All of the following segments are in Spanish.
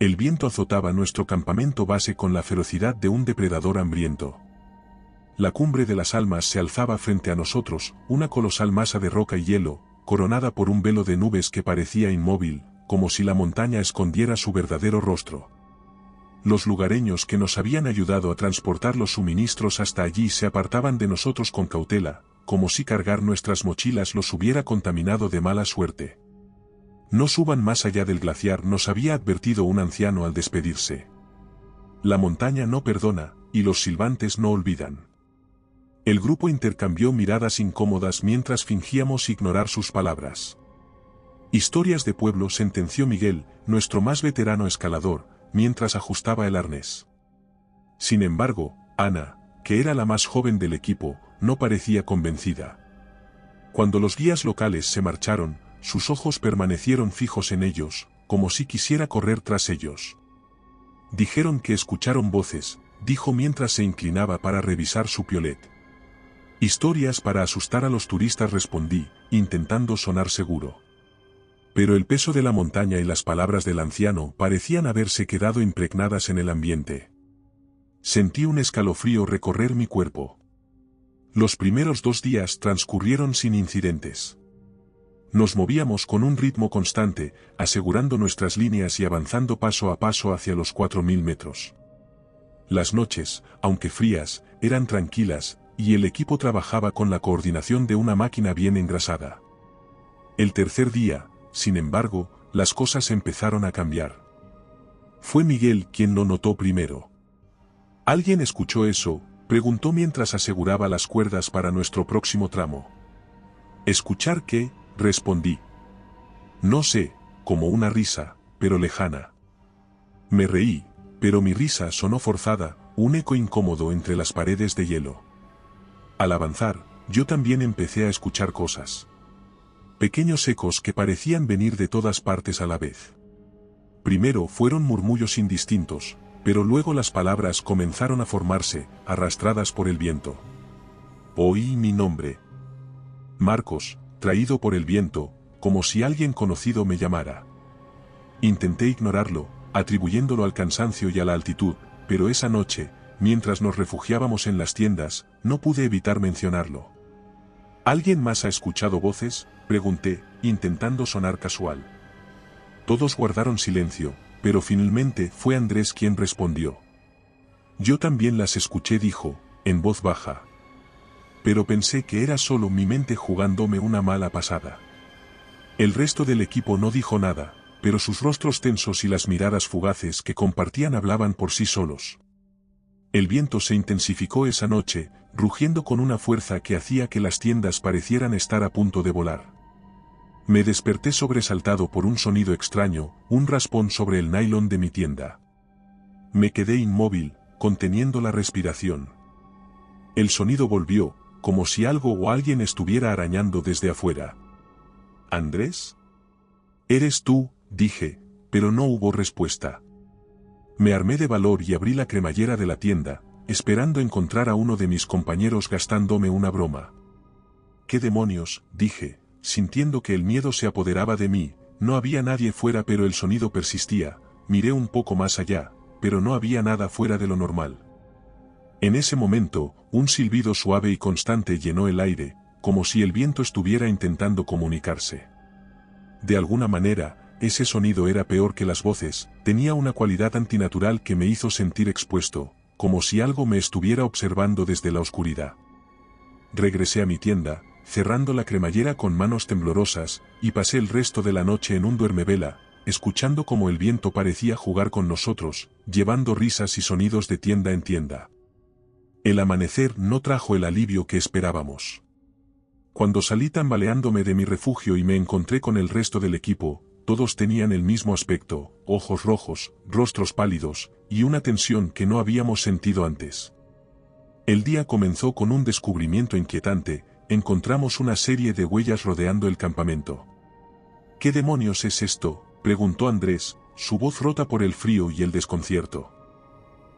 El viento azotaba nuestro campamento base con la ferocidad de un depredador hambriento. La cumbre de las Almas se alzaba frente a nosotros, una colosal masa de roca y hielo, coronada por un velo de nubes que parecía inmóvil, como si la montaña escondiera su verdadero rostro. Los lugareños que nos habían ayudado a transportar los suministros hasta allí se apartaban de nosotros con cautela, como si cargar nuestras mochilas los hubiera contaminado de mala suerte. No suban más allá del glaciar, nos había advertido un anciano al despedirse. La montaña no perdona, y los silbantes no olvidan. El grupo intercambió miradas incómodas mientras fingíamos ignorar sus palabras. Historias de pueblo, sentenció Miguel, nuestro más veterano escalador, mientras ajustaba el arnés. Sin embargo, Ana, que era la más joven del equipo, no parecía convencida. Cuando los guías locales se marcharon, sus ojos permanecieron fijos en ellos, como si quisiera correr tras ellos. Dijeron que escucharon voces, dijo mientras se inclinaba para revisar su piolet. Historias para asustar a los turistas, respondí, intentando sonar seguro. Pero el peso de la montaña y las palabras del anciano parecían haberse quedado impregnadas en el ambiente. Sentí un escalofrío recorrer mi cuerpo. Los primeros 2 días transcurrieron sin incidentes. Nos movíamos con un ritmo constante, asegurando nuestras líneas y avanzando paso a paso hacia los 4000 metros. Las noches, aunque frías, eran tranquilas, y el equipo trabajaba con la coordinación de una máquina bien engrasada. El tercer día, sin embargo, las cosas empezaron a cambiar. Fue Miguel quien lo notó primero. ¿Alguien escuchó eso?, preguntó mientras aseguraba las cuerdas para nuestro próximo tramo. ¿Escuchar qué?, respondí. No sé, como una risa, pero lejana. Me reí, pero mi risa sonó forzada, un eco incómodo entre las paredes de hielo. Al avanzar, yo también empecé a escuchar cosas. Pequeños ecos que parecían venir de todas partes a la vez. Primero fueron murmullos indistintos, pero luego las palabras comenzaron a formarse, arrastradas por el viento. Oí mi nombre. Marcos, traído por el viento, como si alguien conocido me llamara. Intenté ignorarlo, atribuyéndolo al cansancio y a la altitud, pero esa noche, mientras nos refugiábamos en las tiendas, no pude evitar mencionarlo. ¿Alguien más ha escuchado voces?, pregunté, intentando sonar casual. Todos guardaron silencio, pero finalmente fue Andrés quien respondió. Yo también las escuché, dijo, en voz baja. Pero pensé que era solo mi mente jugándome una mala pasada. El resto del equipo no dijo nada, pero sus rostros tensos y las miradas fugaces que compartían hablaban por sí solos. El viento se intensificó esa noche, rugiendo con una fuerza que hacía que las tiendas parecieran estar a punto de volar. Me desperté sobresaltado por un sonido extraño, un raspón sobre el nylon de mi tienda. Me quedé inmóvil, conteniendo la respiración. El sonido volvió, como si algo o alguien estuviera arañando desde afuera. ¿Andrés? «¿Eres tú?», dije, pero no hubo respuesta. Me armé de valor y abrí la cremallera de la tienda, esperando encontrar a uno de mis compañeros gastándome una broma. «¿Qué demonios?», dije, sintiendo que el miedo se apoderaba de mí. No había nadie fuera, pero el sonido persistía. Miré un poco más allá, pero no había nada fuera de lo normal. En ese momento, un silbido suave y constante llenó el aire, como si el viento estuviera intentando comunicarse. De alguna manera, ese sonido era peor que las voces, tenía una cualidad antinatural que me hizo sentir expuesto, como si algo me estuviera observando desde la oscuridad. Regresé a mi tienda, cerrando la cremallera con manos temblorosas, y pasé el resto de la noche en un duermevela, escuchando cómo el viento parecía jugar con nosotros, llevando risas y sonidos de tienda en tienda. El amanecer no trajo el alivio que esperábamos. Cuando salí tambaleándome de mi refugio y me encontré con el resto del equipo, todos tenían el mismo aspecto, ojos rojos, rostros pálidos, y una tensión que no habíamos sentido antes. El día comenzó con un descubrimiento inquietante. Encontramos una serie de huellas rodeando el campamento. «¿Qué demonios es esto?», preguntó Andrés, su voz rota por el frío y el desconcierto.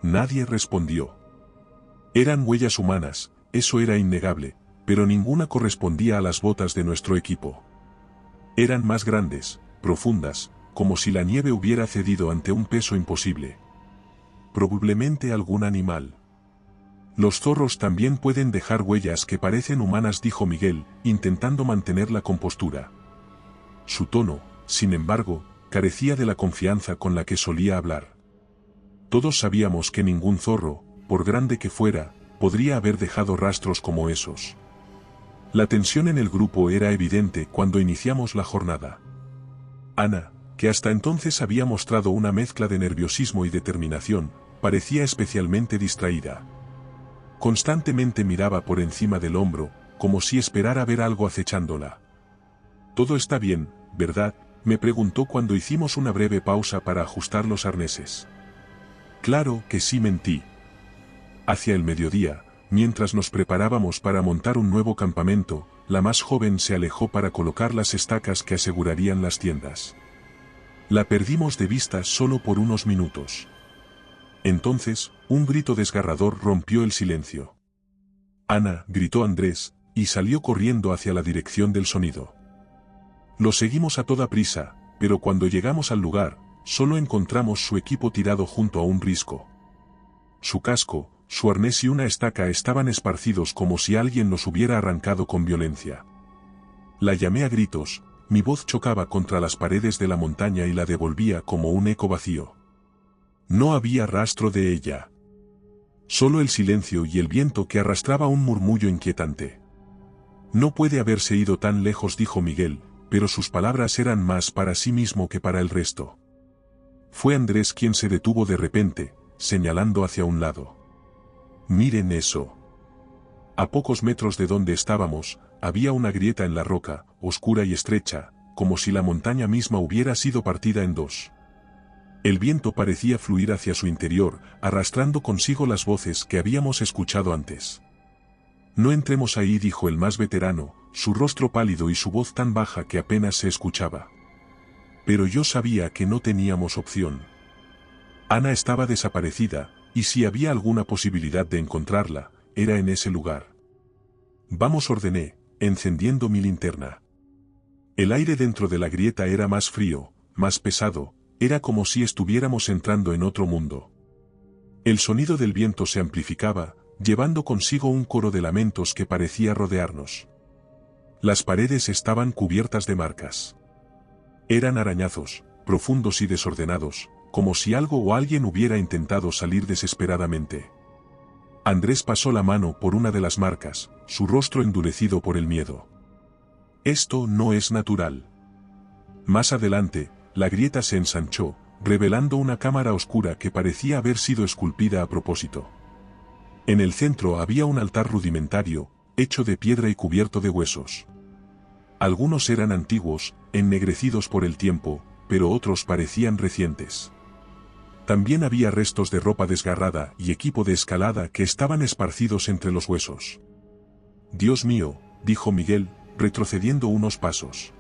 Nadie respondió. Eran huellas humanas, eso era innegable, pero ninguna correspondía a las botas de nuestro equipo. Eran más grandes, profundas, como si la nieve hubiera cedido ante un peso imposible. Probablemente algún animal. Los zorros también pueden dejar huellas que parecen humanas, dijo Miguel, intentando mantener la compostura. Su tono, sin embargo, carecía de la confianza con la que solía hablar. Todos sabíamos que ningún zorro, por grande que fuera, podría haber dejado rastros como esos. La tensión en el grupo era evidente cuando iniciamos la jornada. Ana, que hasta entonces había mostrado una mezcla de nerviosismo y determinación, parecía especialmente distraída. Constantemente miraba por encima del hombro, como si esperara ver algo acechándola. «Todo está bien, ¿verdad?», me preguntó cuando hicimos una breve pausa para ajustar los arneses. «Claro que sí», mentí. Hacia el mediodía, mientras nos preparábamos para montar un nuevo campamento, la más joven se alejó para colocar las estacas que asegurarían las tiendas. La perdimos de vista solo por unos minutos. Entonces, un grito desgarrador rompió el silencio. «Ana», gritó Andrés, y salió corriendo hacia la dirección del sonido. Lo seguimos a toda prisa, pero cuando llegamos al lugar, solo encontramos su equipo tirado junto a un risco. Su casco, su arnés y una estaca estaban esparcidos como si alguien los hubiera arrancado con violencia. La llamé a gritos, mi voz chocaba contra las paredes de la montaña y la devolvía como un eco vacío. No había rastro de ella. Solo el silencio y el viento que arrastraba un murmullo inquietante. «No puede haberse ido tan lejos», dijo Miguel, pero sus palabras eran más para sí mismo que para el resto. Fue Andrés quien se detuvo de repente, señalando hacia un lado. «Miren eso». A pocos metros de donde estábamos, había una grieta en la roca, oscura y estrecha, como si la montaña misma hubiera sido partida en dos. El viento parecía fluir hacia su interior, arrastrando consigo las voces que habíamos escuchado antes. «No entremos ahí», dijo el más veterano, su rostro pálido y su voz tan baja que apenas se escuchaba. Pero yo sabía que no teníamos opción. Ana estaba desaparecida, y si había alguna posibilidad de encontrarla, era en ese lugar. «Vamos», ordené, encendiendo mi linterna. El aire dentro de la grieta era más frío, más pesado, era como si estuviéramos entrando en otro mundo. El sonido del viento se amplificaba, llevando consigo un coro de lamentos que parecía rodearnos. Las paredes estaban cubiertas de marcas. Eran arañazos, profundos y desordenados, como si algo o alguien hubiera intentado salir desesperadamente. Andrés pasó la mano por una de las marcas, su rostro endurecido por el miedo. «Esto no es natural». Más adelante, la grieta se ensanchó, revelando una cámara oscura que parecía haber sido esculpida a propósito. En el centro había un altar rudimentario, hecho de piedra y cubierto de huesos. Algunos eran antiguos, ennegrecidos por el tiempo, pero otros parecían recientes. También había restos de ropa desgarrada y equipo de escalada que estaban esparcidos entre los huesos. «Dios mío», dijo Miguel, retrocediendo unos pasos.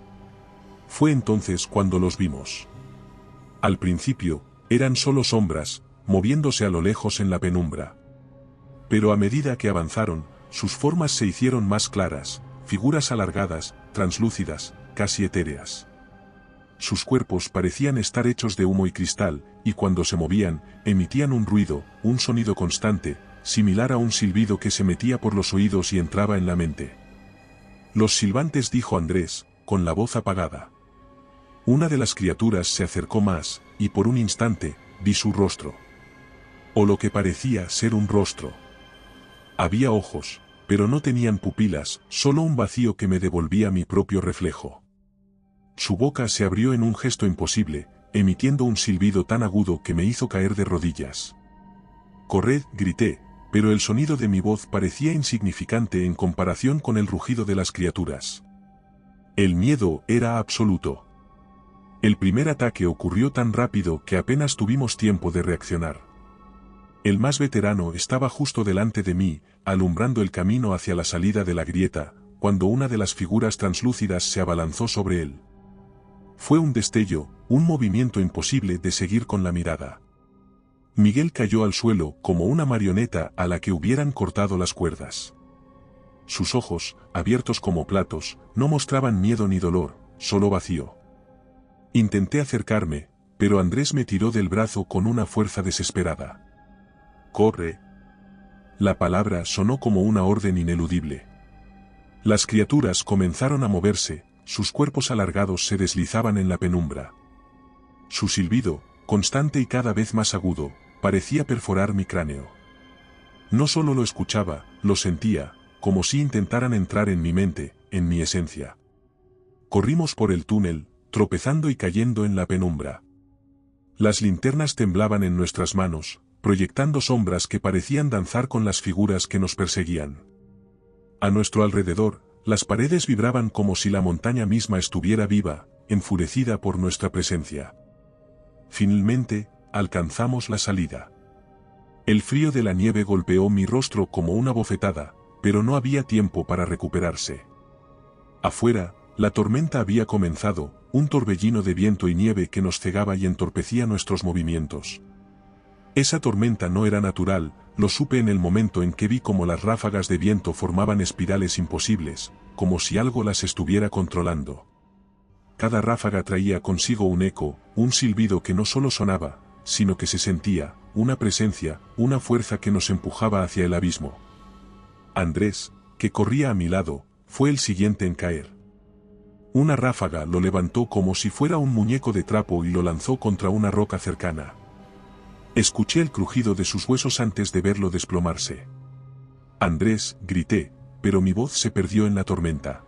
Fue entonces cuando los vimos. Al principio, eran solo sombras, moviéndose a lo lejos en la penumbra. Pero a medida que avanzaron, sus formas se hicieron más claras, figuras alargadas, translúcidas, casi etéreas. Sus cuerpos parecían estar hechos de humo y cristal, y cuando se movían, emitían un ruido, un sonido constante, similar a un silbido que se metía por los oídos y entraba en la mente. «Los silbantes», dijo Andrés, con la voz apagada. Una de las criaturas se acercó más, y por un instante, vi su rostro. O lo que parecía ser un rostro. Había ojos, pero no tenían pupilas, solo un vacío que me devolvía mi propio reflejo. Su boca se abrió en un gesto imposible, emitiendo un silbido tan agudo que me hizo caer de rodillas. «Corred», grité, pero el sonido de mi voz parecía insignificante en comparación con el rugido de las criaturas. El miedo era absoluto. El primer ataque ocurrió tan rápido que apenas tuvimos tiempo de reaccionar. El más veterano estaba justo delante de mí, alumbrando el camino hacia la salida de la grieta, cuando una de las figuras translúcidas se abalanzó sobre él. Fue un destello, un movimiento imposible de seguir con la mirada. Miguel cayó al suelo como una marioneta a la que hubieran cortado las cuerdas. Sus ojos, abiertos como platos, no mostraban miedo ni dolor, solo vacío. Intenté acercarme, pero Andrés me tiró del brazo con una fuerza desesperada. «¡Corre!». La palabra sonó como una orden ineludible. Las criaturas comenzaron a moverse, sus cuerpos alargados se deslizaban en la penumbra. Su silbido, constante y cada vez más agudo, parecía perforar mi cráneo. No solo lo escuchaba, lo sentía, como si intentaran entrar en mi mente, en mi esencia. Corrimos por el túnel, tropezando y cayendo en la penumbra. Las linternas temblaban en nuestras manos, proyectando sombras que parecían danzar con las figuras que nos perseguían. A nuestro alrededor, las paredes vibraban como si la montaña misma estuviera viva, enfurecida por nuestra presencia. Finalmente, alcanzamos la salida. El frío de la nieve golpeó mi rostro como una bofetada, pero no había tiempo para recuperarse. Afuera, la tormenta había comenzado, un torbellino de viento y nieve que nos cegaba y entorpecía nuestros movimientos. Esa tormenta no era natural, lo supe en el momento en que vi cómo las ráfagas de viento formaban espirales imposibles, como si algo las estuviera controlando. Cada ráfaga traía consigo un eco, un silbido que no solo sonaba, sino que se sentía, una presencia, una fuerza que nos empujaba hacia el abismo. Andrés, que corría a mi lado, fue el siguiente en caer. Una ráfaga lo levantó como si fuera un muñeco de trapo y lo lanzó contra una roca cercana. Escuché el crujido de sus huesos antes de verlo desplomarse. «Andrés», grité, pero mi voz se perdió en la tormenta.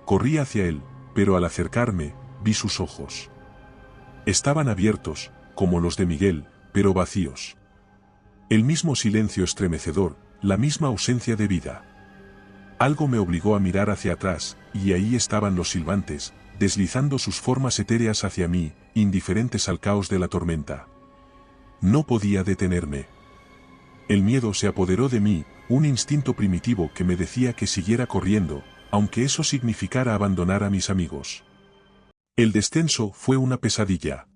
Corrí hacia él, pero al acercarme, vi sus ojos. Estaban abiertos, como los de Miguel, pero vacíos. El mismo silencio estremecedor, la misma ausencia de vida. Algo me obligó a mirar hacia atrás, y ahí estaban los silbantes, deslizando sus formas etéreas hacia mí, indiferentes al caos de la tormenta. No podía detenerme. El miedo se apoderó de mí, un instinto primitivo que me decía que siguiera corriendo, aunque eso significara abandonar a mis amigos. El descenso fue una pesadilla.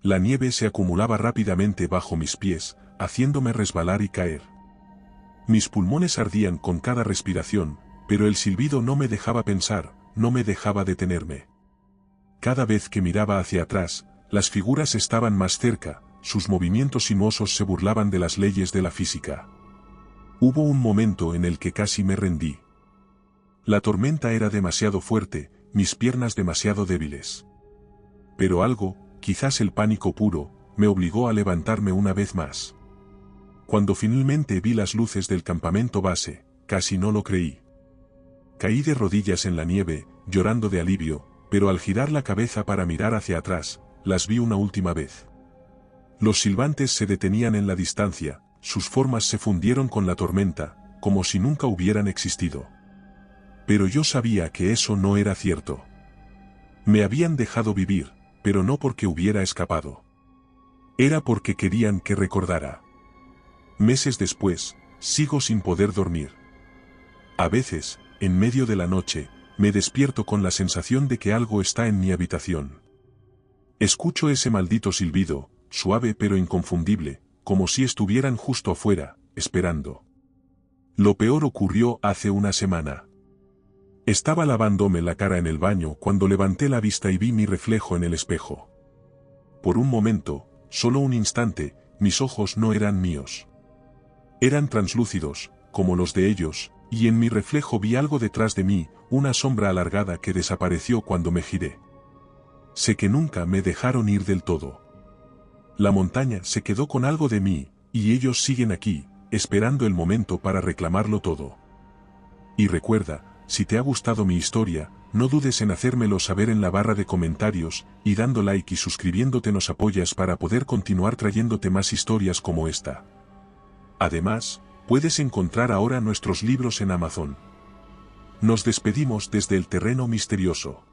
La nieve se acumulaba rápidamente bajo mis pies, haciéndome resbalar y caer. Mis pulmones ardían con cada respiración, pero el silbido no me dejaba pensar, no me dejaba detenerme. Cada vez que miraba hacia atrás, las figuras estaban más cerca, sus movimientos sinuosos se burlaban de las leyes de la física. Hubo un momento en el que casi me rendí. La tormenta era demasiado fuerte, mis piernas demasiado débiles. Pero algo, quizás el pánico puro, me obligó a levantarme una vez más. Cuando finalmente vi las luces del campamento base, casi no lo creí. Caí de rodillas en la nieve, llorando de alivio, pero al girar la cabeza para mirar hacia atrás, las vi una última vez. Los silbantes se detenían en la distancia, sus formas se fundieron con la tormenta, como si nunca hubieran existido. Pero yo sabía que eso no era cierto. Me habían dejado vivir, pero no porque hubiera escapado. Era porque querían que recordara. Meses después, sigo sin poder dormir. A veces, en medio de la noche, me despierto con la sensación de que algo está en mi habitación. Escucho ese maldito silbido, suave pero inconfundible, como si estuvieran justo afuera, esperando. Lo peor ocurrió hace una semana. Estaba lavándome la cara en el baño cuando levanté la vista y vi mi reflejo en el espejo. Por un momento, solo un instante, mis ojos no eran míos. Eran translúcidos, como los de ellos, y en mi reflejo vi algo detrás de mí, una sombra alargada que desapareció cuando me giré. Sé que nunca me dejaron ir del todo. La montaña se quedó con algo de mí, y ellos siguen aquí, esperando el momento para reclamarlo todo. Y recuerda, si te ha gustado mi historia, no dudes en hacérmelo saber en la barra de comentarios, y dando like y suscribiéndote nos apoyas para poder continuar trayéndote más historias como esta. Además, puedes encontrar ahora nuestros libros en Amazon. Nos despedimos desde el terreno misterioso.